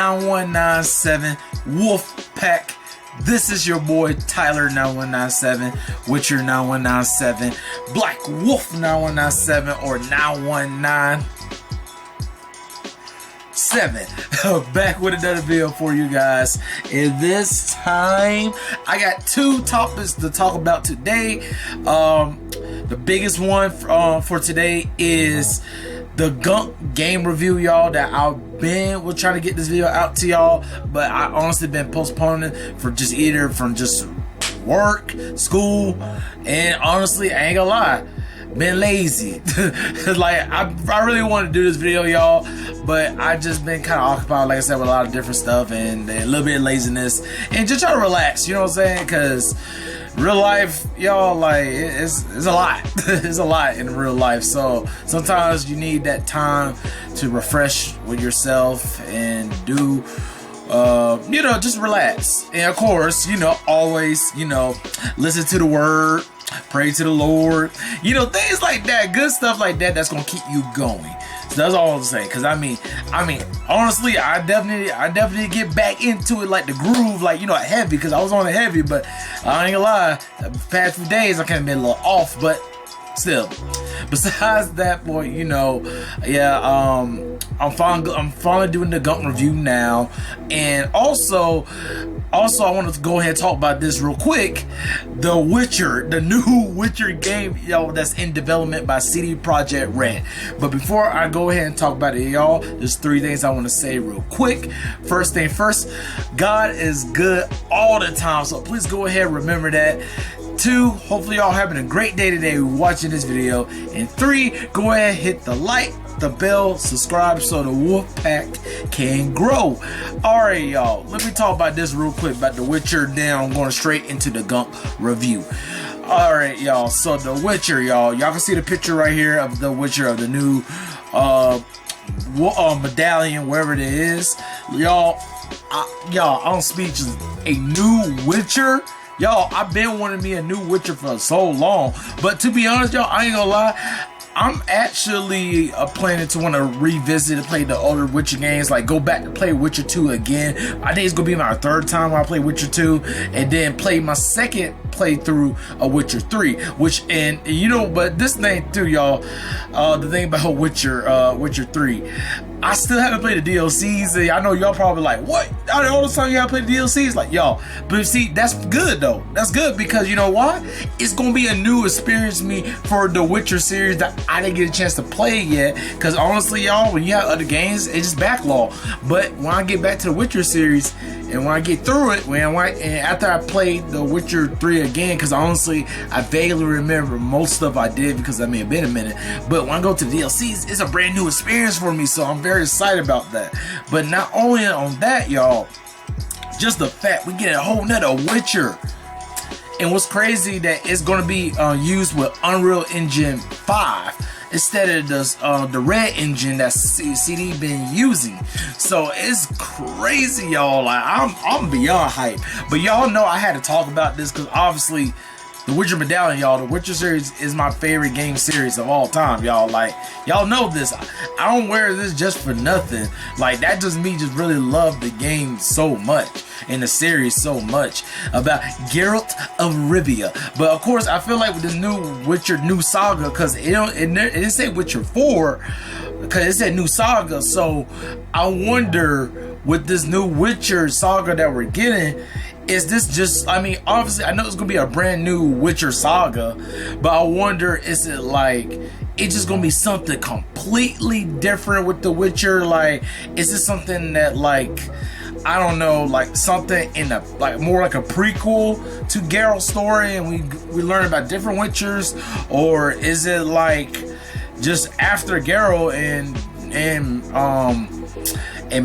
9197 Wolfpack. This is your boy Tyler 9197, Witcher 9197, Black Wolf 9197, or 9197. Back with another video for you guys. And this time, I got two topics to talk about today. The biggest one for today is the Gunk game review, y'all, that I've been trying to get this video out to y'all, but I honestly been postponing for just either from just work, school, and honestly, I ain't gonna lie, been lazy. Like I really want to do this video, y'all, but I just been kind of occupied, like I said, with a lot of different stuff and a little bit of laziness and just try to relax, you know what I'm saying? Because real life, y'all, like it's a lot. It's a lot in real life. So sometimes you need that time to refresh with yourself and do you know, just relax. And of course, you know, always, you know, listen to the word, pray to the Lord, you know, things like that, good stuff like that, that's gonna keep you going. So that's all I'm saying. Cause I mean, honestly, I definitely get back into it, like the groove, like, you know, heavy, cause I was on it heavy, but I ain't gonna lie, the past few days I kind of been a little off, but still. Besides that point, you know, yeah, I'm finally doing the Gunk review now, and also I wanted to go ahead and talk about this real quick. The Witcher, the new Witcher game, y'all, that's in development by Projekt Red. But before I go ahead and talk about it, y'all, there's three things I want to say real quick. First thing first, God is good all the time, so please go ahead and remember that. 2, hopefully y'all having a great day today watching this video. And 3, go ahead, hit the like, the bell, subscribe so the wolf pack can grow. Alright, y'all, let me talk about this real quick about the Witcher, then I'm going straight into the Gunk review. Alright, y'all, so the Witcher, y'all can see the picture right here of the Witcher, of the new medallion, wherever it is. Y'all, I'm speechless. A new Witcher. Y'all, I've been wanting me a new Witcher for so long, but to be honest, y'all, I ain't gonna lie, I'm actually planning to want to revisit and play the older Witcher games, like go back to play Witcher 2 again. I think it's gonna be my third time when I play Witcher 2, and then play my second playthrough of Witcher 3, which, and you know, but this thing too, y'all, the thing about Witcher 3, I still haven't played the DLCs. I know y'all probably like, what? All the time y'all play the DLCs? Like, y'all, but see, that's good though. That's good because you know why? It's gonna be a new experience me for the Witcher series that I didn't get a chance to play yet. Because honestly, y'all, when you have other games, it's just backlog. But when I get back to the Witcher series, and when I get through it, and after I played the Witcher 3 again, because honestly, I vaguely remember most stuff I did because I may have been a minute. But when I go to the DLCs, it's a brand new experience for me, so I'm very excited about that. But not only on that, y'all, just the fact we get a whole nother Witcher. And what's crazy that it's going to be used with Unreal Engine 5 instead of the Red engine that CD been using. So it's crazy, y'all. Like I'm beyond hype. But y'all know I had to talk about this because obviously the Witcher Medallion, y'all, the Witcher series is my favorite game series of all time, y'all. Like, y'all know this. I don't wear this just for nothing. Like, that just me just really love the game so much, and the series so much, about Geralt of Rivia. But of course, I feel like with this new Witcher, new Saga, because it didn't say Witcher 4, because it said new Saga. So I wonder, with this new Witcher Saga that we're getting, is this just, I mean, obviously I know it's gonna be a brand new Witcher Saga, but I wonder, is it like, it's just gonna be something completely different with the Witcher? Like, is this something that, like, I don't know, like something in a, like more like a prequel to Geralt's story, and we learn about different Witchers? Or is it like just after Geralt and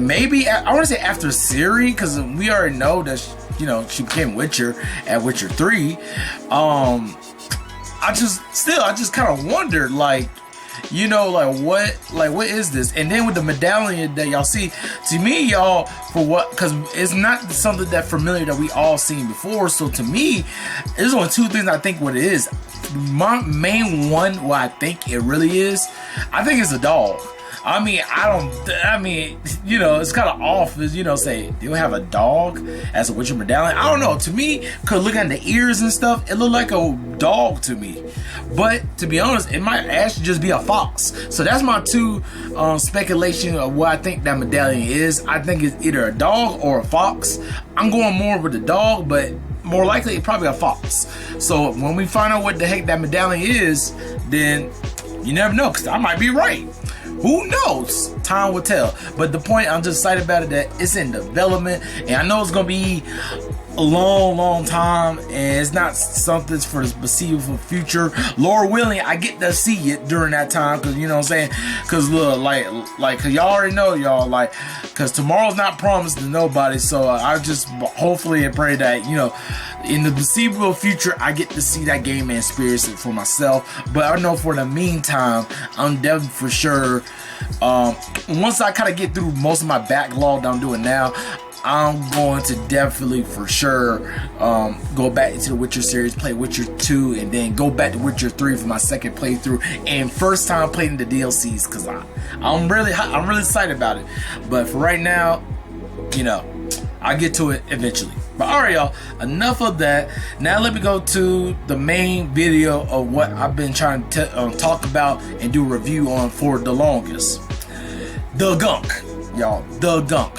maybe, I want to say after Ciri, because we already know that, you know, she became Witcher at Witcher 3. I just kind of wondered, like, you know, like what is this? And then with the medallion that y'all see, to me, y'all, for what, because it's not something that familiar that we all seen before. So to me, there's only two things I think what it is. My main one, what I think it really is, I think it's a dog. I mean, you know, it's kind of off, as you know, say they'll have a dog as a Witcher medallion. I don't know. To me, cause looking at the ears and stuff, it looked like a dog to me. But to be honest, it might actually just be a fox. So that's my two speculation of what I think that medallion is. I think it's either a dog or a fox. I'm going more with the dog, but more likely it's probably a fox. So when we find out what the heck that medallion is, then you never know, because I might be right. Who knows? Time will tell. But the point, I'm just excited about it, that it's in development, and I know it's gonna be a long time, and it's not something for the foreseeable future. Lord willing, I get to see it during that time, because you know what I'm saying. Because look, like, cause y'all already know, y'all, like, cause tomorrow's not promised to nobody. So I just hopefully and pray that, you know, in the foreseeable future, I get to see that game and experience it for myself. But I know for the meantime, I'm definitely for sure. Once I kind of get through most of my backlog that I'm doing now, I'm going to definitely for sure go back into the Witcher series, play Witcher 2, and then go back to Witcher 3 for my second playthrough and first time playing the DLCs, because I'm really excited about it. But for right now, you know, I'll get to it eventually. But alright, y'all, enough of that. Now let me go to the main video of what I've been trying to talk about and do a review on for the longest. The Gunk, y'all. The Gunk.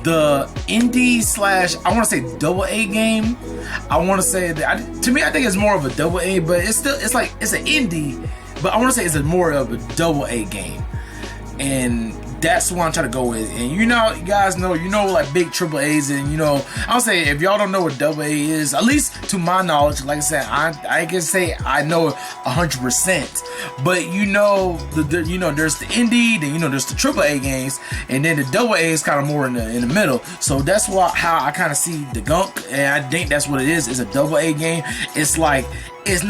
The indie slash, I want to say double A game. I want to say that, to me, I think it's more of a double A, but it's like, it's an indie, but I want to say it's more of a double A game. And that's what I'm trying to go with. And you know, you guys know, you know, like big triple A's, and you know, I'll say if y'all don't know what double A is, at least to my knowledge, like I said, I can say I know it 100%. But you know, you know, there's the indie, then you know, there's the triple A games, and then the double A is kind of more in the middle. So that's how I kind of see the Gunk, and I think that's what it is. It's a double A game. It's like, it's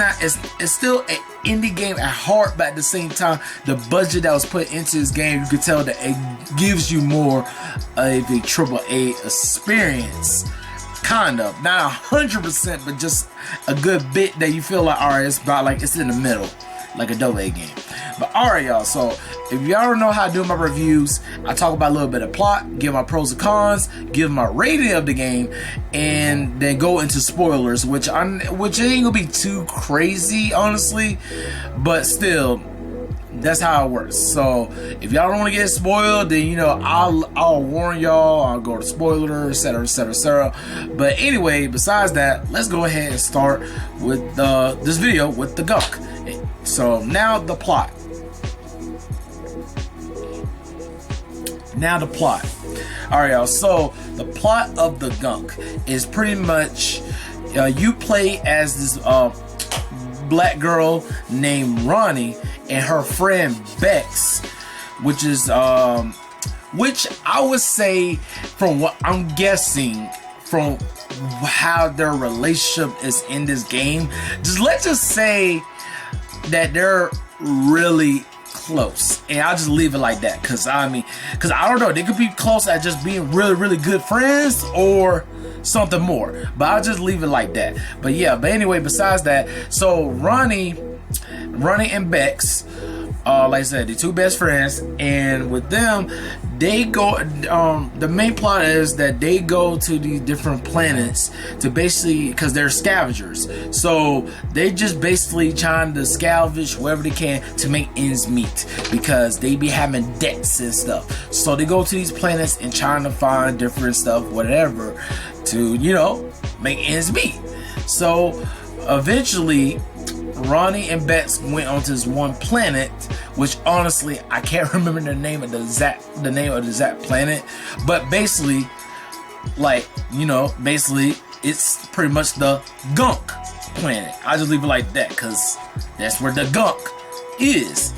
still an indie game at heart, but at the same time, the budget that was put into this game, you could tell that it gives you more of a triple A experience, kind of, not 100%, but just a good bit that you feel like, all right, it's about like it's in the middle, like a double A game. But alright, y'all, so if y'all don't know how to do my reviews, I talk about a little bit of plot, give my pros and cons, give my rating of the game, and then go into spoilers, which ain't gonna be too crazy, honestly, but still, that's how it works. So if y'all don't want to get spoiled, then you know, I'll warn y'all, I'll go to spoiler, etc, etc, etc. But anyway, besides that, let's go ahead and start with this video with the Gunk. So now the plot. Alright, y'all, so the plot of the Gunk is pretty much you play as this black girl named Ronnie and her friend Bex, which I would say, from what I'm guessing, from how their relationship is in this game, let's just say that they're really close, and I'll just leave it like that, because I don't know, they could be close at just being really good friends or something more, but I'll just leave it like that. But yeah, but anyway, besides that, so Ronnie and Bex, like I said, the two best friends, and with them, they go, the main plot is that they go to these different planets to basically, because they're scavengers, so they just basically trying to scavenge wherever they can to make ends meet, because they be having debts and stuff. So they go to these planets and trying to find different stuff, whatever, to, you know, make ends meet. So eventually Ronnie and Bex went onto this one planet, which honestly I can't remember the name of the exact planet, but basically, like, you know, basically it's pretty much the Gunk planet. I just leave it like that, because that's where the Gunk is.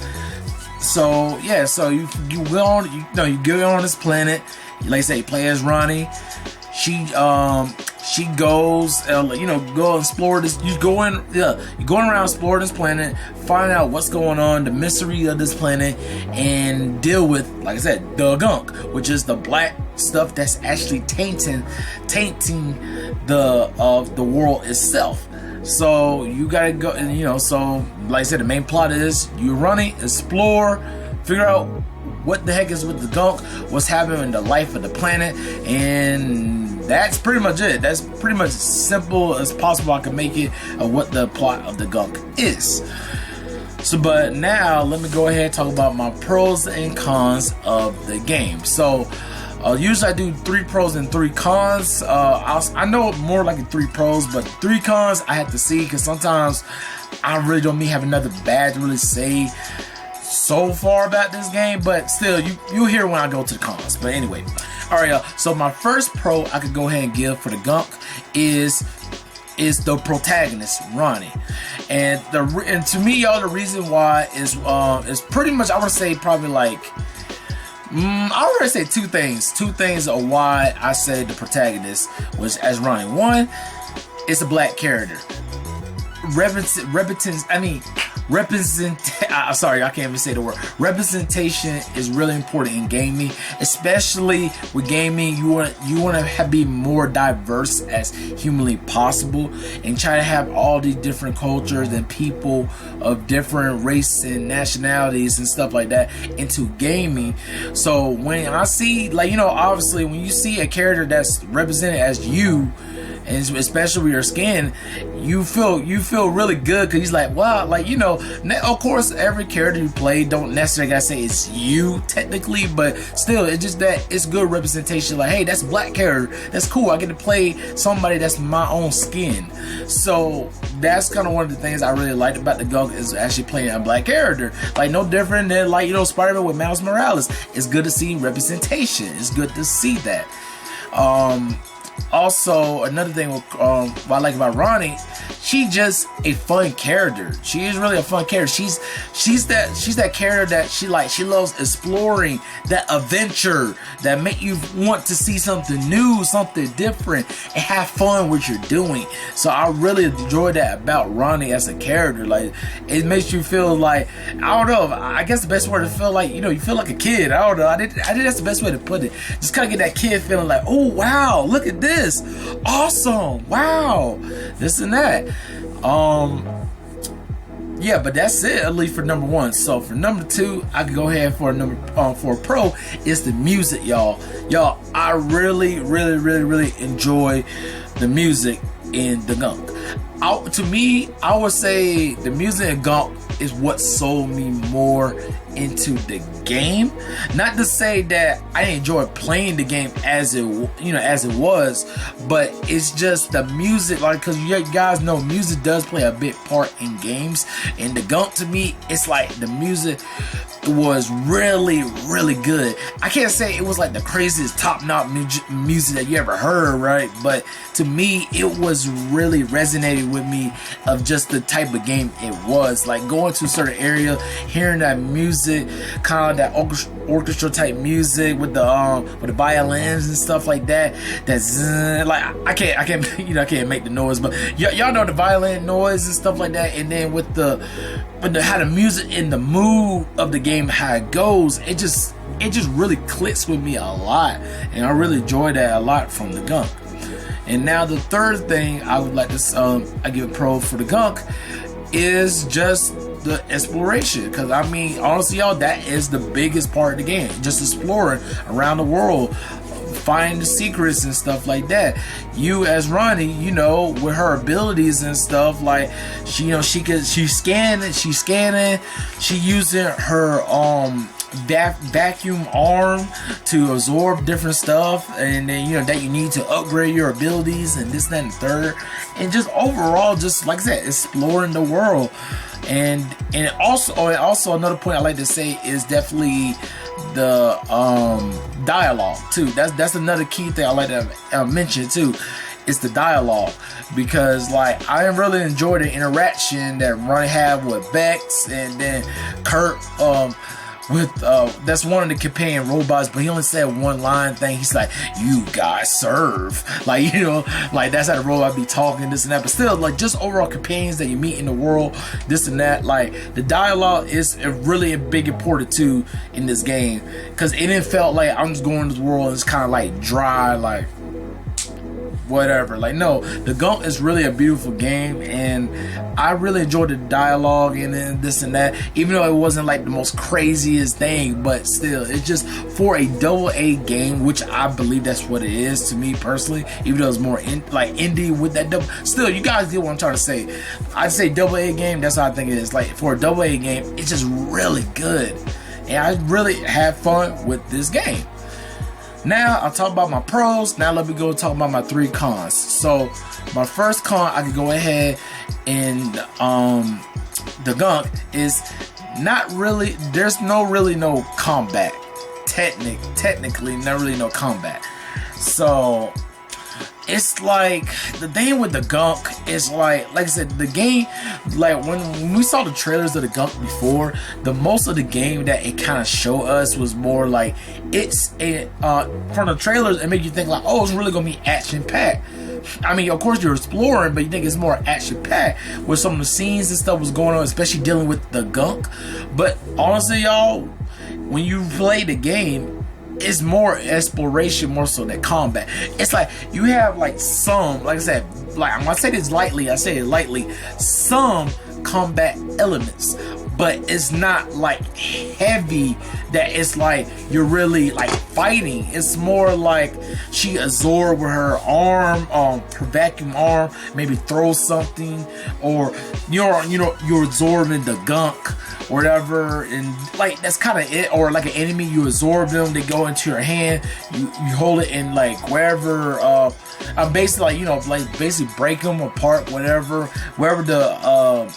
So yeah, so you go on, you go on this planet. Like I say, you play as Ronnie. She goes, go explore this. You're going around exploring this planet, find out what's going on, the mystery of this planet, and deal with, like I said, the Gunk, which is the black stuff that's actually tainting the world itself. So you gotta go, and so like I said, the main plot is you run it, explore, figure out what the heck is with the Gunk, what's happening in the life of the planet, and that's pretty much it. That's pretty much as simple as possible I can make it of what the plot of the Gunk is. So, but now let me go ahead and talk about my pros and cons of the game. So, usually I do 3 pros and 3 cons. I know more like 3 pros, but 3 cons I have to see because sometimes I really don't have another bad to really say so far about this game. But still, you'll hear when I go to the cons. But anyway, all right, y'all. So my first pro I could go ahead and give for the Gunk is the protagonist, Ronnie. And to me, y'all, the reason why is pretty much, I would say probably like I would say 2 things. 2 things of why I say the protagonist was as Ronnie. One, it's a black character. Sorry, I can't even say the word. Representation is really important in gaming, especially with gaming. You want to be more diverse as humanly possible, and try to have all these different cultures and people of different race and nationalities and stuff like that into gaming. So when I see, like, you know, obviously when you see a character that's represented as you, and especially with your skin, you feel really good because he's like, wow, like, you know, of course every character you play don't necessarily gotta say it's you technically, but still, it's just that it's good representation. Like, hey, that's a black character, that's cool, I get to play somebody that's my own skin. So that's kind of one of the things I really liked about the Gunk, is actually playing a black character. Like, no different than, like, you know, Spider-Man with Miles Morales. It's good to see representation. It's good to see that. Also, another thing what I like about Ronnie, she's just a fun character. She is really a fun character. She's that character that she loves exploring, that adventure that make you want to see something new, something different, and have fun with what you're doing. So I really enjoy that about Ronnie as a character. Like, it makes you feel like, I don't know, I guess the best word to feel like, you know, you feel like a kid. I don't know. I think that's the best way to put it. Just kind of get that kid feeling like, oh wow, look at this, awesome, wow, this and that. Yeah, but that's it, at least for number 1. So for number 2, I could go ahead for for a pro, is the music, y'all. I really enjoy the music in the Gunk. To me, I would say the music in Gunk is what sold me more into the game. Not to say that I enjoy playing the game as it was, but it's just the music, like, because you guys know music does play a big part in games. And the Gunk, to me, it's like the music was really good. I can't say it was like the craziest top-notch music that you ever heard, right? But to me, it was really resonating with me of just the type of game it was. Like, going to a certain area, hearing that music, kind of that orchestra type music with the violins and stuff like that. That's like, I can't make the noise, but y'all know the violin noise and stuff like that. And then with how the music and the mood of the game, how it goes, it just really clicks with me a lot, and I really enjoy that a lot from the Gunk. And now the third thing I would like to I give a pro for the Gunk is just the exploration, because I mean, honestly, y'all, that is the biggest part of the game, just exploring around the world, find the secrets and stuff like that. You as Ronnie, you know, with her abilities and stuff, like, she's scanning, she using her vacuum arm to absorb different stuff, and then, you know, that you need to upgrade your abilities and this, that, and the third, and just overall, just like I said, exploring the world. And also another point I like to say is definitely the dialogue too. That's another key thing I like to mention too. It's the dialogue, because like, I really enjoy the interaction that Ronnie had with Bex, and then Kurt with that's one of the companion robots, but he only said one line thing. He's like, "You guys serve," like, you know, like, that's how the robot be talking, this and that. But still, like, just overall companions that you meet in the world, this and that. Like, the dialogue is really a big important too in this game, because it didn't felt like I'm just going to this world and it's kind of like dry, like whatever. Like, no, the Gunk is really a beautiful game, and I really enjoyed the dialogue and then this and that, even though it wasn't like the most craziest thing, but still, it's just for a AA game, which I believe that's what it is to me personally, even though it's more like indie with that double. Still, you guys get what I'm trying to say. I say AA game, that's how I think it is. Like for a AA game, it's just really good, and I really had fun with this game. Now I'll talk about my pros. Now let me go talk about my 3 cons. So my first con, I could go ahead and the Gunk is not really. There's no combat. Technically, not really no combat. So it's like the thing with the Gunk is like I said, the game, like when we saw the trailers of the Gunk before, the most of the game that it kind of showed us was more like it's a from the trailers, it made you think like, oh, it's really gonna be action packed. I mean, of course you're exploring, but you think it's more action packed with some of the scenes and stuff was going on, especially dealing with the Gunk. But honestly, y'all, when you play the game, it's more exploration more so than combat. It's like you have like some, like I said, like I'm gonna say this lightly, I say it lightly, some combat elements, but it's not like heavy that it's like you're really like fighting. It's more like she absorbed with her arm, her vacuum arm, maybe throw something, or you're absorbing the Gunk or whatever, and like that's kind of it. Or like an enemy, you absorb them, they go into your hand, you hold it in like wherever, basically like like basically break them apart, wherever the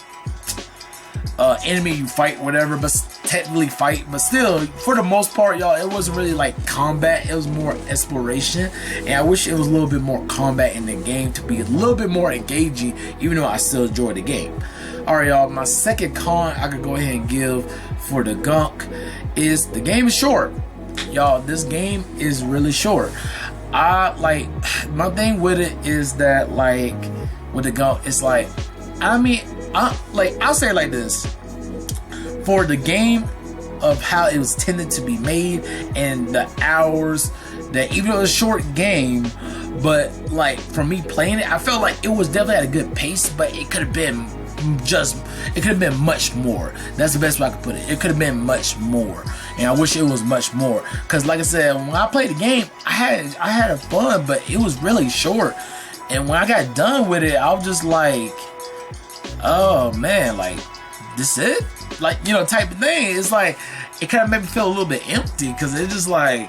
enemy you fight, whatever, but technically fight, but still, for the most part, y'all, it wasn't really like combat, it was more exploration, and I wish it was a little bit more combat in the game to be a little bit more engaging, even though I still enjoy the game. Alright, y'all, my second con I could go ahead and give for the Gunk is the game is short. Y'all, this game is really short. I like, my thing with it is that like with the Gunk, it's like, I mean, I'll say it like this. For the game of how it was tended to be made and the hours that, even though it was a short game, but like for me playing it, I felt like it was definitely at a good pace, but it could have been much more. That's the best way I could put it. It could have been much more, and I wish it was much more. Cause like I said, when I played the game, I had fun, but it was really short. And when I got done with it, I was just like, oh man, like this it? Like, type of thing. It's like it kind of made me feel a little bit empty, because it's just like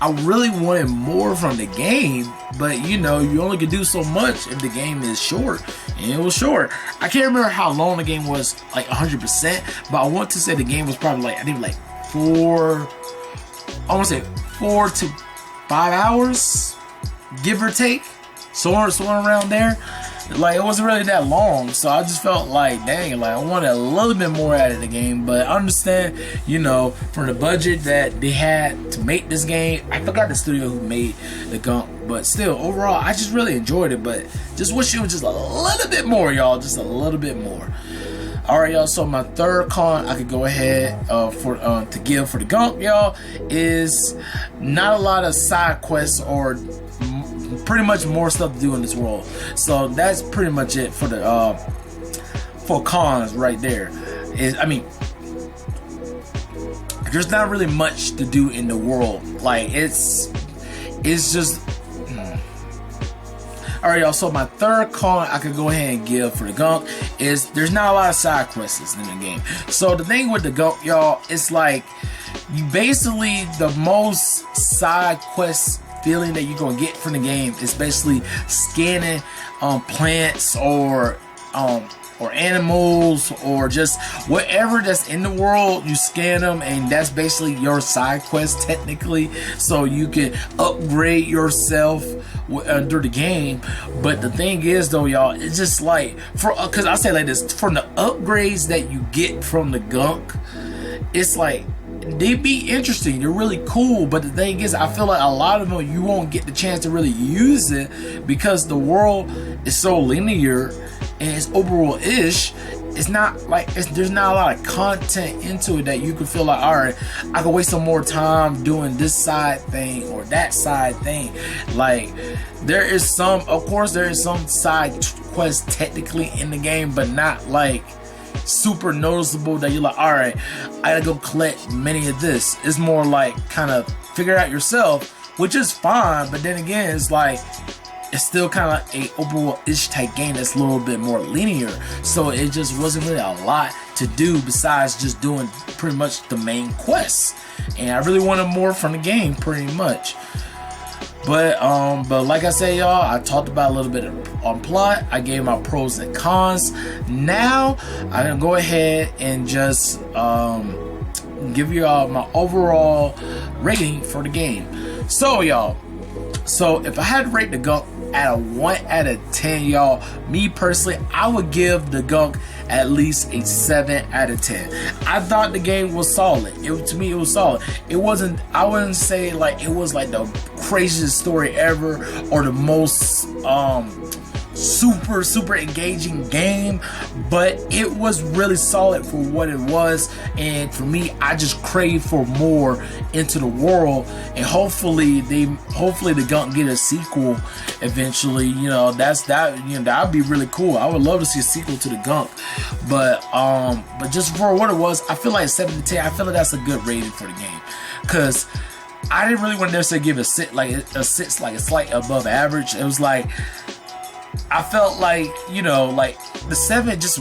I really wanted more from the game, but you only can do so much if the game is short, and it was short. I can't remember how long the game was, like 100%, but I want to say the game was probably like, I think like 4 to 5 hours, give or take, somewhere around there. Like, it wasn't really that long, so I just felt like, dang, like I wanted a little bit more out of the game. But I understand, from the budget that they had to make this game. I forgot the studio who made the Gunk, but still, overall, I just really enjoyed it. But just wish it was just a little bit more, y'all, just a little bit more. Alright, y'all, so my third con I could go ahead to give for the Gunk, y'all, is not a lot of side quests or pretty much more stuff to do in this world. So that's pretty much it for the for cons right there. There's not really much to do in the world. Like it's just Alright, y'all, so my third con I could go ahead and give for the Gunk is there's not a lot of side quests in the game. So the thing with the Gunk, y'all, it's like you basically, the most side quests feeling that you're gonna get from the game is basically scanning plants or animals or just whatever that's in the world. You scan them, and that's basically your side quest technically, so you can upgrade yourself through the game. But the thing is though, y'all, it's just like, because I say it like this, from the upgrades that you get from the Gunk, it's like they be interesting, they're really cool, but the thing is, I feel like a lot of them you won't get the chance to really use it because the world is so linear and it's overall-ish. It's not like there's not a lot of content into it that you can feel like, alright, I can waste some more time doing this side thing or that side thing. Like, of course there is some side quests technically in the game, but not like super noticeable that you're like, all right, I gotta go collect many of this. It's more like kind of figure it out yourself, which is fine, but then again, it's like it's still kind of a open world-ish type game that's a little bit more linear, so it just wasn't really a lot to do besides just doing pretty much the main quests, and I really wanted more from the game pretty much. But like I say, y'all, I talked about a little bit on plot. I gave my pros and cons. Now I'm gonna go ahead and just give you all my overall rating for the game. So y'all, so if I had to rate the Gunk at a 1 out of 10, y'all, me personally, I would give the Gunk at least a 7 out of 10. I thought the game was solid. To me, it was solid. It wasn't, I wouldn't say like it was like the craziest story ever or the most super engaging game, but it was really solid for what it was. And for me, I just crave for more into the world, and hopefully the Gunk get a sequel eventually. You know, that'd be really cool. I would love to see a sequel to the Gunk, but just for what it was, I feel like 7 to 10. I feel like that's a good rating for the game, because I didn't really want to necessarily give a 6 like a slight above average. It was like, I felt like, you know, like the 7 just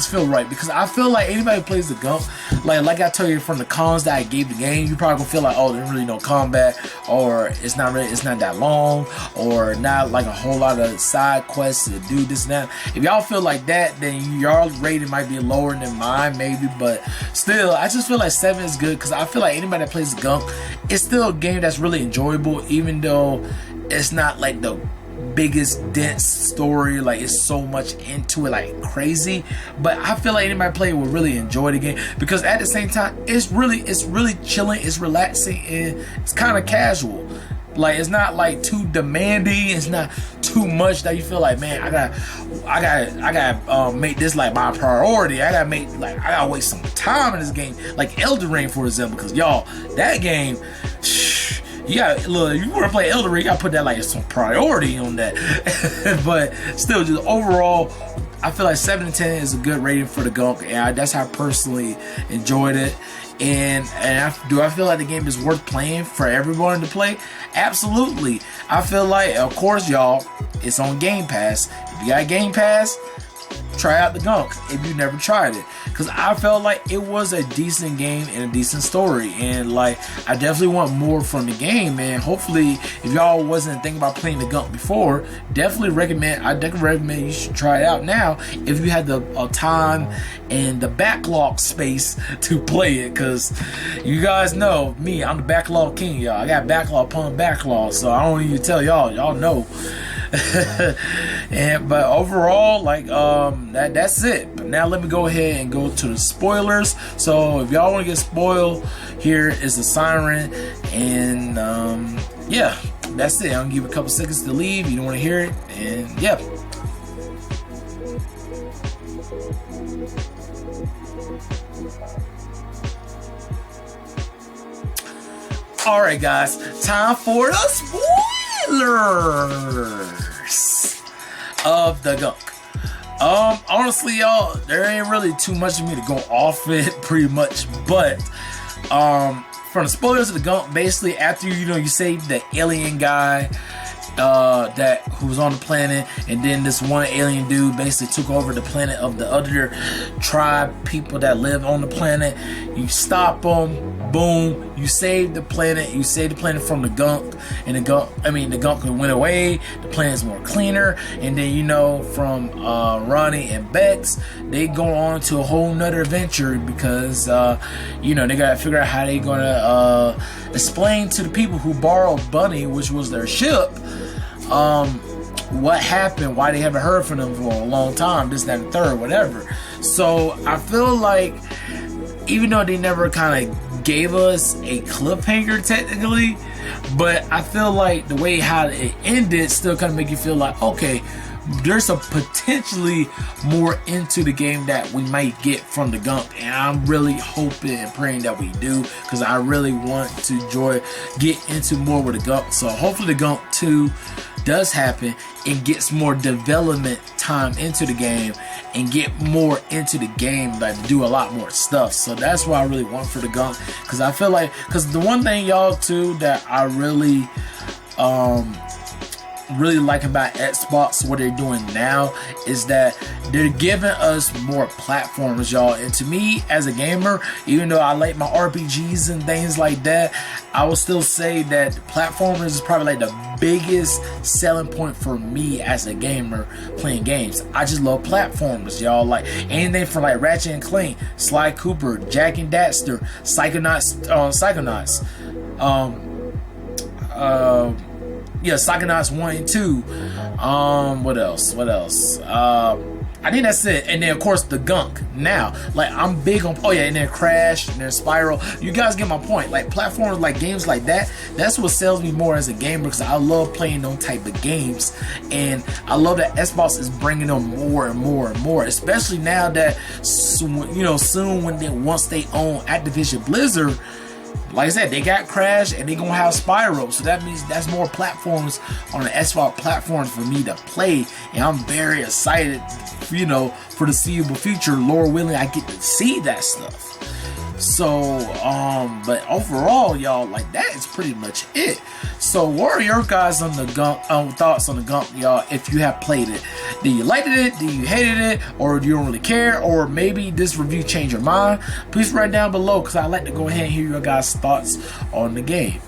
feel right, because I feel like anybody who plays the Gunk, like I told you from the cons that I gave the game, you probably gonna feel like, oh, there's really no combat, or it's not that long, or not like a whole lot of side quests to do this and that. If y'all feel like that, then your rating might be lower than mine maybe, but still, I just feel like 7 is good, because I feel like anybody that plays the Gunk, it's still a game that's really enjoyable, even though it's not like the biggest dense story, like it's so much into it like crazy, but I feel like anybody play will really enjoy the game, because at the same time it's really chilling, it's relaxing, and it's kind of casual. Like it's not like too demanding, it's not too much that you feel like, man, I gotta make this like my priority. I gotta waste some time in this game, like Elden Ring for example, because y'all, that game, look, if you want to play Elden Ring, you gotta put that like some priority on that. But still, just overall, I feel like 7 to 10 is a good rating for the Gunk, and that's how I personally enjoyed it. And do I feel like the game is worth playing for everyone to play? Absolutely. I feel like, of course, y'all, it's on Game Pass. If you got Game Pass, try out the Gunk if you never tried it, because I felt like it was a decent game and a decent story, and like I definitely want more from the game. And hopefully, if y'all wasn't thinking about playing the Gunk before, I definitely recommend you should try it out now if you had the time and the backlog space to play it, because you guys know me, I'm the backlog king, y'all. I got backlog upon backlog, so I don't even tell y'all know. But overall, like that's it. But now let me go ahead and go to the spoilers. So if y'all want to get spoiled, here is the siren, and yeah, that's it. I'm gonna give you a couple seconds to leave. You don't want to hear it, and yeah. Alright guys, time for the spoilers of the Gunk. Honestly, y'all, there ain't really too much of me to go off it, pretty much, but from the spoilers of the Gunk, basically after you save the alien guy who was on the planet, and then this one alien dude basically took over the planet of the other tribe people that live on the planet. You stop them, boom, you save the planet. You save the planet from the Gunk, and the Gunk went away. The planet's more cleaner, and then from Ronnie and Bex, they go on to a whole nother adventure, because they gotta figure out how they gonna explain to the people who borrowed Bunny, which was their ship, what happened, why they haven't heard from them for a long time, this, that, and third, whatever. So I feel like, even though they never kind of gave us a cliffhanger technically, but I feel like the way how it ended still kind of make you feel like, okay, there's a potentially more into the game that we might get from the Gunk, and I'm really hoping and praying that we do, because I really want to get into more with the Gunk. So hopefully the Gunk 2 does happen and gets more development time into the game and get more into the game, like do a lot more stuff. So that's what I really want for the Gunk, because I feel like, because the one thing, y'all, too, that I really like about Xbox, what they're doing now, is that they're giving us more platforms, y'all. And to me, as a gamer, even though I like my RPGs and things like that, I will still say that platformers is probably like the biggest selling point for me as a gamer playing games. I just love platformers, y'all. Like anything from like Ratchet and Clank, Sly Cooper, Jack and Daxter, Psychonauts, yeah, Psychonauts 1 and 2. What else? I think that's it. And then, of course, the Gunk. Now, like, I'm big on... Oh, yeah, and then Crash, and then Spiral. You guys get my point. Like, platforms, like, games like that, that's what sells me more as a gamer, because I love playing those type of games. And I love that Xbox is bringing them more and more and more, especially now that, you know, soon once they own Activision Blizzard, like I said, they got Crash and they gonna have Spyro, so that means that's more platforms on the Xbox platforms for me to play, and I'm very excited, you know, for the foreseeable future. Lord willing, I get to see that stuff. So, but overall, y'all, like, that is pretty much it. So, what are your guys on the Gunk, thoughts on the Gunk, y'all, if you have played it? Do you liked it? Do you hated it? Or do you don't really care? Or maybe this review changed your mind? Please write down below, because I'd like to go ahead and hear your guys' thoughts on the game.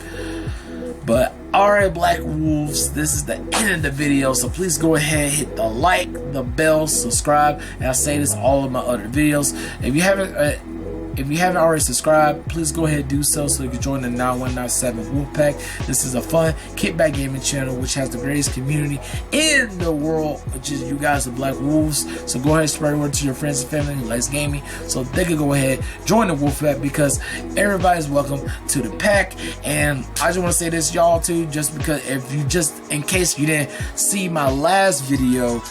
But, alright, Black Wolves, this is the end of the video, so please go ahead, hit the like, the bell, subscribe, and I say this all of my other videos. If you haven't already subscribed, please go ahead and do so you can join the 9197 Wolfpack. This is a fun kickback gaming channel which has the greatest community in the world, which is you guys, the Black Wolves. So go ahead and spread the word to your friends and family who likes gaming, so they can go ahead, join the Wolfpack, because everybody's welcome to the pack. And I just want to say this, y'all, too, just because in case you didn't see my last video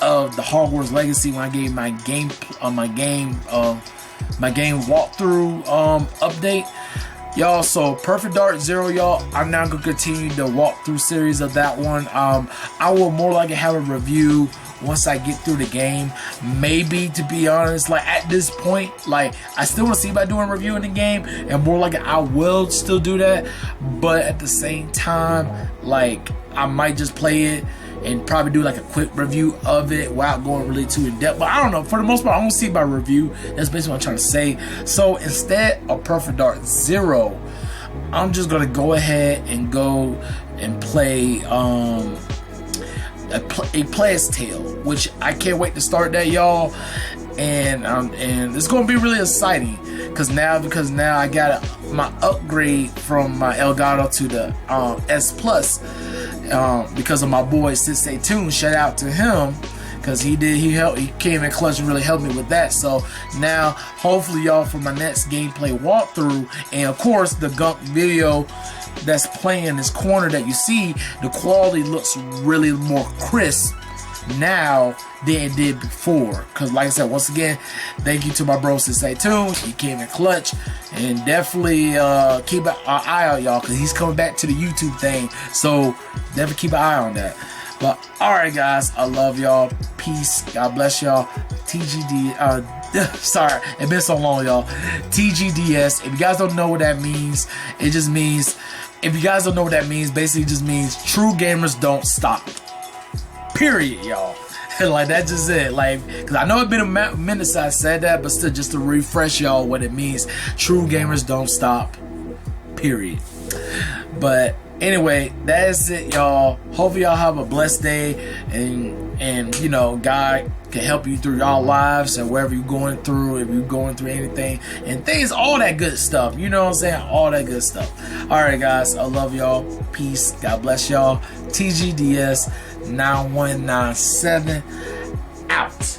of the Hogwarts Legacy, when I gave my game walkthrough update, y'all. So Perfect Dark Zero, y'all, I'm now gonna continue the walkthrough series of that one. I will more likely have a review once I get through the game. Maybe, to be honest, like at this point, like I still want to see about doing a review in the game, and more likely I will still do that. But at the same time, like I might just play it and probably do like a quick review of it without going really too in depth. But I don't know, for the most part, I don't see by review. That's basically what I'm trying to say. So instead of Perfect Dark Zero, I'm just gonna go ahead and go and play a Plague's Tale, which I can't wait to start that, y'all. And it's gonna be really exciting, because now I got my upgrade from my Elgato to the S Plus, because of my boy Sensei Toon. Shout out to him, because he came in clutch and really helped me with that. So now hopefully, y'all, for my next gameplay walkthrough, and of course the Gunk video that's playing in this corner that you see, the quality looks really more crisp now than it did before. Because like I said, once again, thank you to my bro Sensei Toon. He came in clutch, and definitely keep an eye out, y'all, because he's coming back to the YouTube thing, so definitely keep an eye on that. But alright, guys, I love y'all. Peace. God bless y'all. TGD, sorry, it's been so long, y'all. TGDS. If you guys don't know what that means, it just means, if you guys don't know what that means, basically it just means true gamers don't stop. Period, y'all. Like, that's just it. Like, because I know it's been a minute since I said that, but still, just to refresh y'all what it means. True gamers don't stop. Period. But anyway, that's it, y'all. Hopefully y'all have a blessed day, and you know, God can help you through y'all lives and wherever you're going through, if you're going through anything and things, all that good stuff. You know what I'm saying? All that good stuff. Alright, guys, I love y'all. Peace. God bless y'all. TGDS 9197 out.